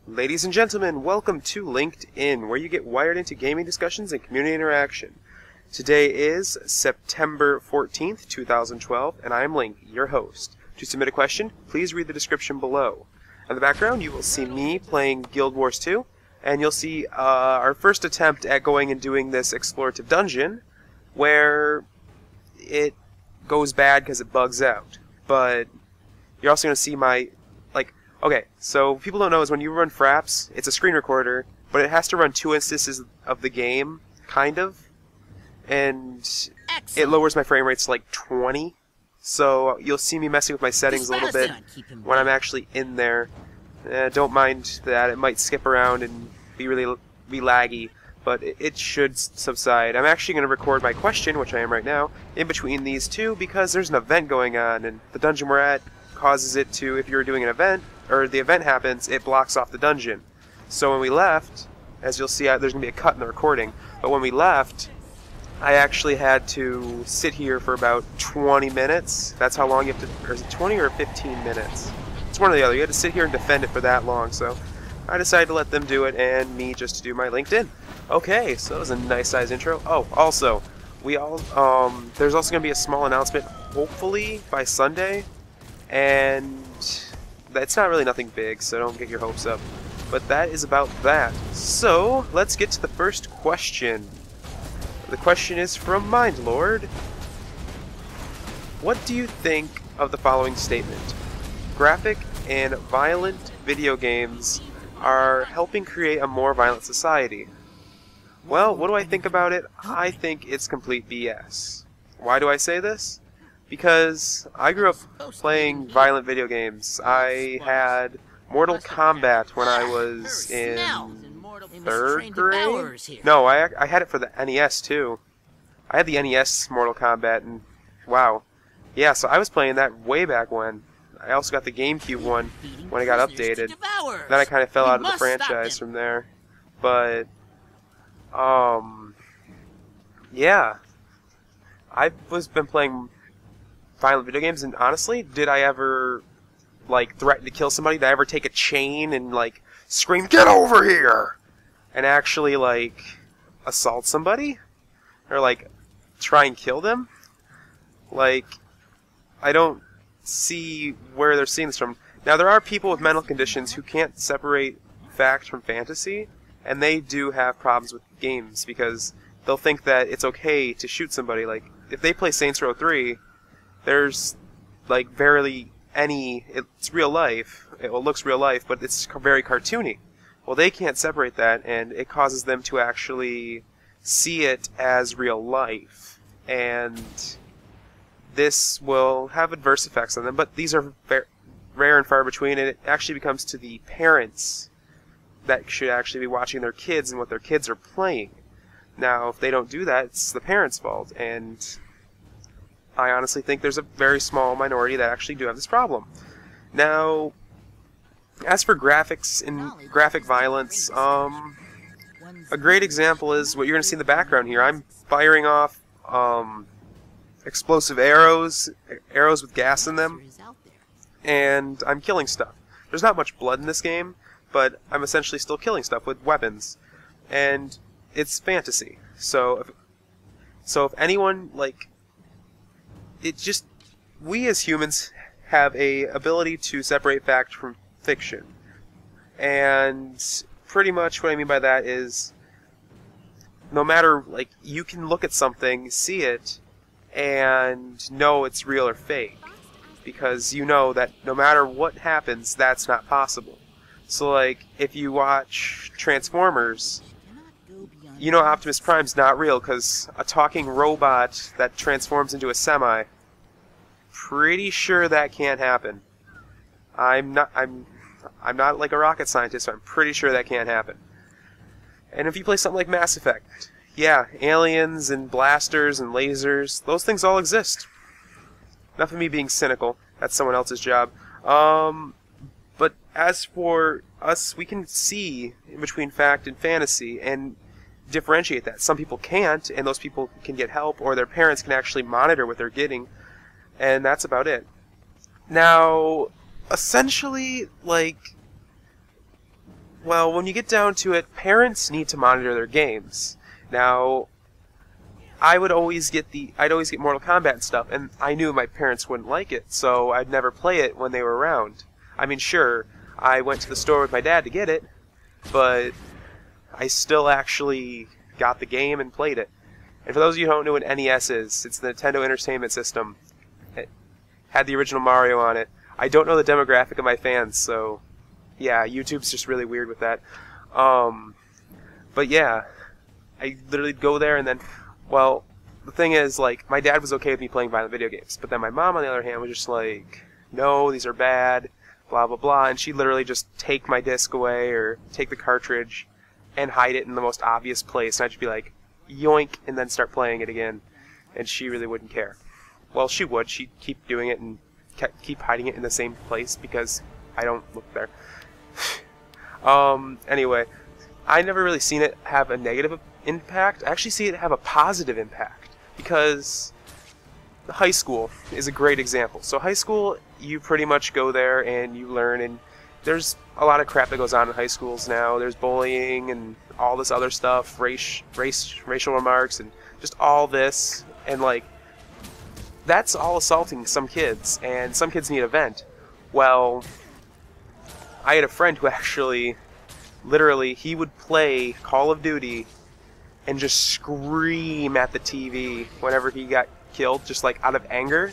Ladies and gentlemen, welcome to Linked In, where you get wired into gaming discussions and community interaction. Today is September 14th, 2012, and I am Link, your host. To submit a question, please read the description below. In the background, you will see me playing Guild Wars 2, and you'll see our first attempt at going and doing this explorative dungeon, where it goes bad because it bugs out. But you're also going to see my, okay, so people don't know is when you run Fraps, it's a screen recorder, but it has to run 2 instances of the game, kind of, and it lowers my frame rates to like 20, so you'll see me messing with my settings a little bit when I'm actually in there. Don't mind that, it might skip around and be laggy, but it should subside. I'm actually going to record my question, which I am right now, in between these two because there's an event going on, and the dungeon we're at causes it to, if you're doing an event, or the event happens, it blocks off the dungeon. So when we left, as you'll see, there's going to be a cut in the recording, but when we left, I actually had to sit here for about 20 minutes. That's how long you have to, or is it 20 or 15 minutes? It's one or the other. You had to sit here and defend it for that long, so I decided to let them do it and me just to do my LinkedIn. Okay, so that was a nice size intro. Oh, also, there's also going to be a small announcement, hopefully by Sunday, and it's not really nothing big, so don't get your hopes up. But that is about that. So, let's get to the first question. The question is from Mindlord. What do you think of the following statement? Graphic and violent video games are helping create a more violent society. Well, what do I think about it? I think it's complete BS. Why do I say this? Because I grew up playing violent video games. I had Mortal Kombat when I was in 3rd grade. No, I had it for the NES too. I had the NES Mortal Kombat, and wow. Yeah, so I was playing that way back when. I also got the GameCube one when it got updated. Then I kind of fell out of the franchise from there. But, yeah. I've been playing violent video games, and honestly, did I ever threaten to kill somebody? Did I ever take a chain and scream, "Get over here!" and actually assault somebody? Or try and kill them? I don't see where they're seeing this from. Now, there are people with mental conditions who can't separate fact from fantasy, and they do have problems with games because they'll think that it's okay to shoot somebody. If they play Saints Row 3, there's barely any, it's real life, it looks real life, but it's very cartoony. Well, they can't separate that, and it causes them to actually see it as real life, and this will have adverse effects on them, but these are rare and far between, and it actually becomes to the parents that should actually be watching their kids and what their kids are playing. Now, if they don't do that, it's the parents' fault, and I honestly think there's a very small minority that actually do have this problem. Now, as for graphics and graphic violence, a great example is what you're going to see in the background here. I'm firing off explosive arrows with gas in them, and I'm killing stuff. There's not much blood in this game, but I'm essentially still killing stuff with weapons, and it's fantasy. So if anyone we as humans have a ability to separate fact from fiction. And pretty much what I mean by that is no matter, you can look at something, see it, and know it's real or fake. Because you know that no matter what happens, that's not possible. So, if you watch Transformers, you know Optimus Prime's not real because a talking robot that transforms into a semi, pretty sure that can't happen. I'm not a rocket scientist, so I'm pretty sure that can't happen. And if you play something like Mass Effect, yeah, aliens and blasters and lasers, those things all exist. Enough of me being cynical, that's someone else's job. But as for us, we can see in between fact and fantasy and differentiate that. Some people can't, and those people can get help, or their parents can actually monitor what they're getting, and that's about it. Now, essentially, well, when you get down to it, parents need to monitor their games. Now, I'd always get Mortal Kombat and stuff, and I knew my parents wouldn't like it, so I'd never play it when they were around. I mean, sure, I went to the store with my dad to get it, but I still actually got the game and played it. And for those of you who don't know what NES is, it's the Nintendo Entertainment System. It had the original Mario on it. I don't know the demographic of my fans, so yeah, YouTube's just really weird with that. But yeah, I literally go there and then, well, the thing is, like, my dad was okay with me playing violent video games, but then my mom, on the other hand, was just like, no, these are bad, blah, blah, blah, and she'd literally just take my disc away or take the cartridge and hide it in the most obvious place, and I'd just be like, yoink, and then start playing it again, and she really wouldn't care. Well, she would. She'd keep doing it and keep hiding it in the same place because I don't look there. Anyway, I never really seen it have a negative impact. I actually see it have a positive impact because high school is a great example. So high school, you pretty much go there and you learn, and there's a lot of crap that goes on in high schools now. There's bullying and all this other stuff, racial remarks, and just all this, and like, that's all assaulting some kids, and some kids need a vent. Well, I had a friend who actually, literally, he would play Call of Duty and just scream at the TV whenever he got killed, just like out of anger,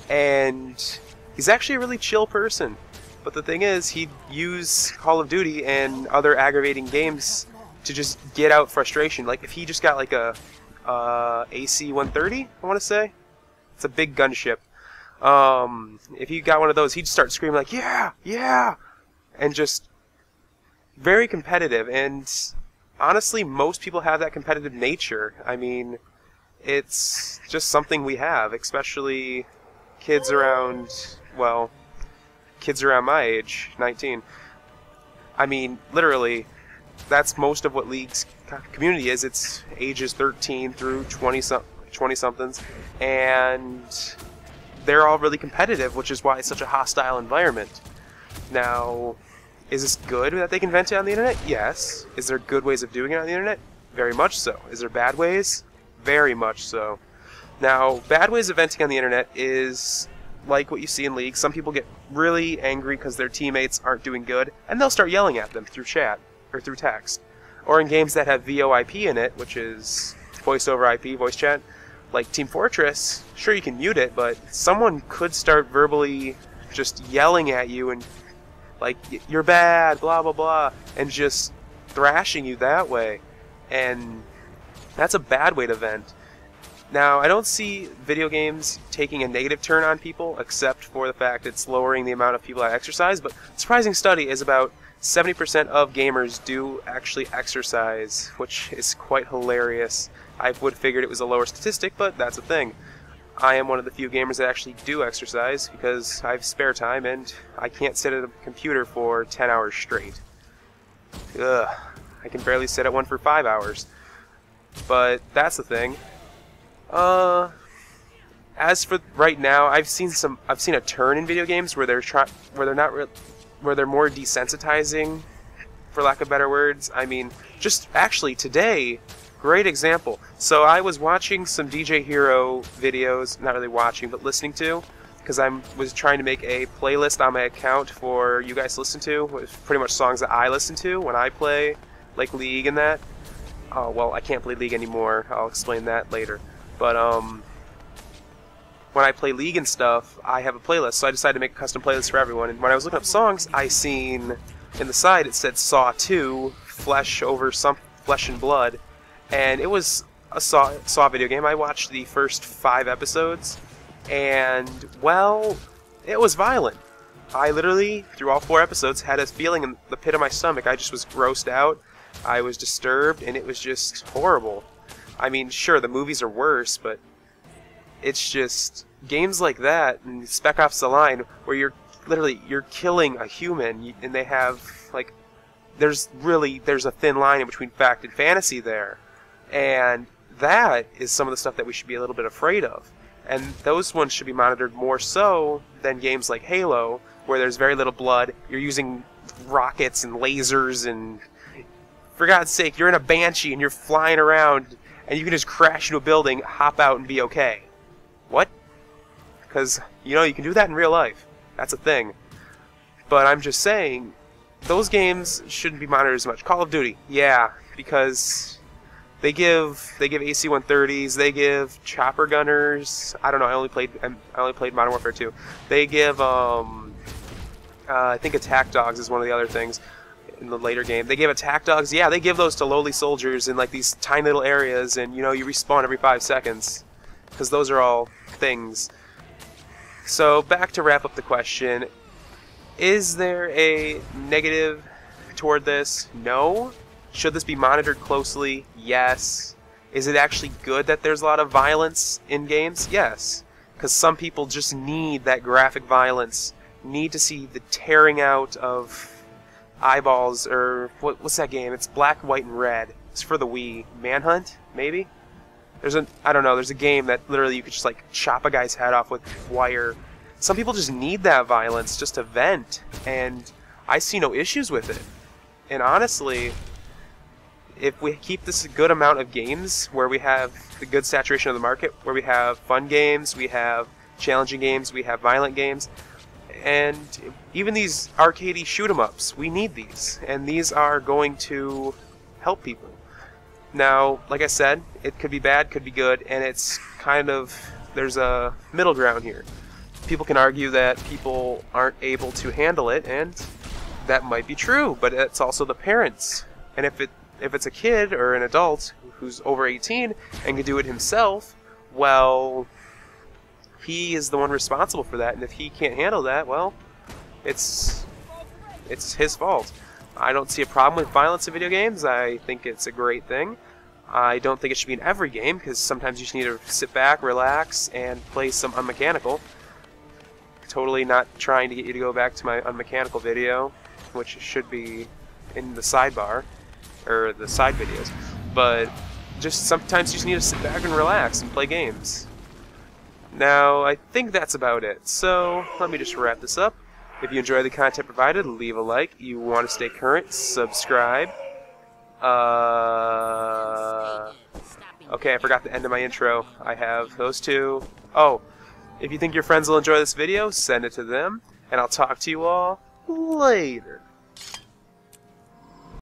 and he's actually a really chill person. But the thing is, he'd use Call of Duty and other aggravating games to just get out frustration. Like, if he just got like a AC-130, I want to say. It's a big gunship. If he got one of those, he'd start screaming like, yeah, yeah! And just very competitive. And honestly, most people have that competitive nature. I mean, it's just something we have, especially kids around, well, kids around my age, 19. I mean, literally, that's most of what League's community is. It's ages 13 through 20-somethings, and they're all really competitive, which is why it's such a hostile environment. Now, is this good that they can vent it on the internet? Yes. Is there good ways of doing it on the internet? Very much so. Is there bad ways? Very much so. Now, bad ways of venting on the internet is like what you see in League. Some people get really angry because their teammates aren't doing good, and they'll start yelling at them through chat or through text. Or in games that have VoIP in it, which is voice over IP, voice chat, like Team Fortress, sure, you can mute it, but someone could start verbally just yelling at you and like, you're bad, blah, blah, blah, and just thrashing you that way. And that's a bad way to vent. Now, I don't see video games taking a negative turn on people, except for the fact it's lowering the amount of people that exercise, but a surprising study is about 70% of gamers do actually exercise, which is quite hilarious. I would have figured it was a lower statistic, but that's a thing. I am one of the few gamers that actually do exercise because I have spare time and I can't sit at a computer for 10 hours straight. Ugh, I can barely sit at one for 5 hours. But that's the thing. As for right now, I've seen a turn in video games where they're more desensitizing, for lack of better words. I mean, just actually today, great example. So I was watching some DJ Hero videos, not really watching, but listening to, because I was trying to make a playlist on my account for you guys to listen to, with pretty much songs that I listen to when I play, like League and that. Oh, well, I can't play League anymore. I'll explain that later. But, when I play League and stuff, I have a playlist, so I decided to make a custom playlist for everyone. And when I was looking up songs, I seen in the side it said Saw 2, Flesh and Blood, and it was a Saw video game. I watched the first 5 episodes, and, well, it was violent. I literally, through all 4 episodes, had a feeling in the pit of my stomach. I just was grossed out, I was disturbed, and it was just horrible. I mean, sure, the movies are worse, but it's just games like that, and Spec Ops: The Line, where you're killing a human, and they have, like, there's a thin line in between fact and fantasy there, and that is some of the stuff that we should be a little bit afraid of, and those ones should be monitored more so than games like Halo, where there's very little blood, you're using rockets and lasers, and for God's sake, you're in a Banshee and you're flying around and you can just crash into a building, hop out, and be okay. What? Because, you know, you can do that in real life. That's a thing. But I'm just saying, those games shouldn't be monitored as much. Call of Duty, yeah, because they give AC-130s, they give chopper gunners. I don't know. I only played Modern Warfare 2. They give I think attack dogs is one of the other things in the later game. They give attack dogs. Yeah, they give those to lowly soldiers in like these tiny little areas, and you know you respawn every 5 seconds because those are all things. So back to wrap up the question. Is there a negative toward this? No. Should this be monitored closely? Yes. Is it actually good that there's a lot of violence in games? Yes. Because some people just need that graphic violence, need to see the tearing out of eyeballs, or what's that game? It's black, white, and red. It's for the Wii. Manhunt, maybe? I don't know, there's a game that literally you could just like chop a guy's head off with wire. Some people just need that violence just to vent, and I see no issues with it. And honestly, if we keep this a good amount of games where we have the good saturation of the market, where we have fun games, we have challenging games, we have violent games, and even these arcadey shoot-em-ups, we need these, and these are going to help people. Now, like I said, it could be bad, could be good, and it's kind of, there's a middle ground here. People can argue that people aren't able to handle it, and that might be true, but it's also the parents. And if it's a kid or an adult who's over 18 and can do it himself, well, he is the one responsible for that, and if he can't handle that, well, it's his fault. I don't see a problem with violence in video games. I think it's a great thing. I don't think it should be in every game, because sometimes you just need to sit back, relax, and play some unmechanical. Totally not trying to get you to go back to my unmechanical video, which should be in the sidebar, or the side videos, but just sometimes you just need to sit back and relax and play games. Now, I think that's about it, so let me just wrap this up. If you enjoy the content provided, leave a like. You want to stay current, subscribe. Okay, I forgot the end of my intro. I have those two. Oh, if you think your friends will enjoy this video, send it to them, and I'll talk to you all later.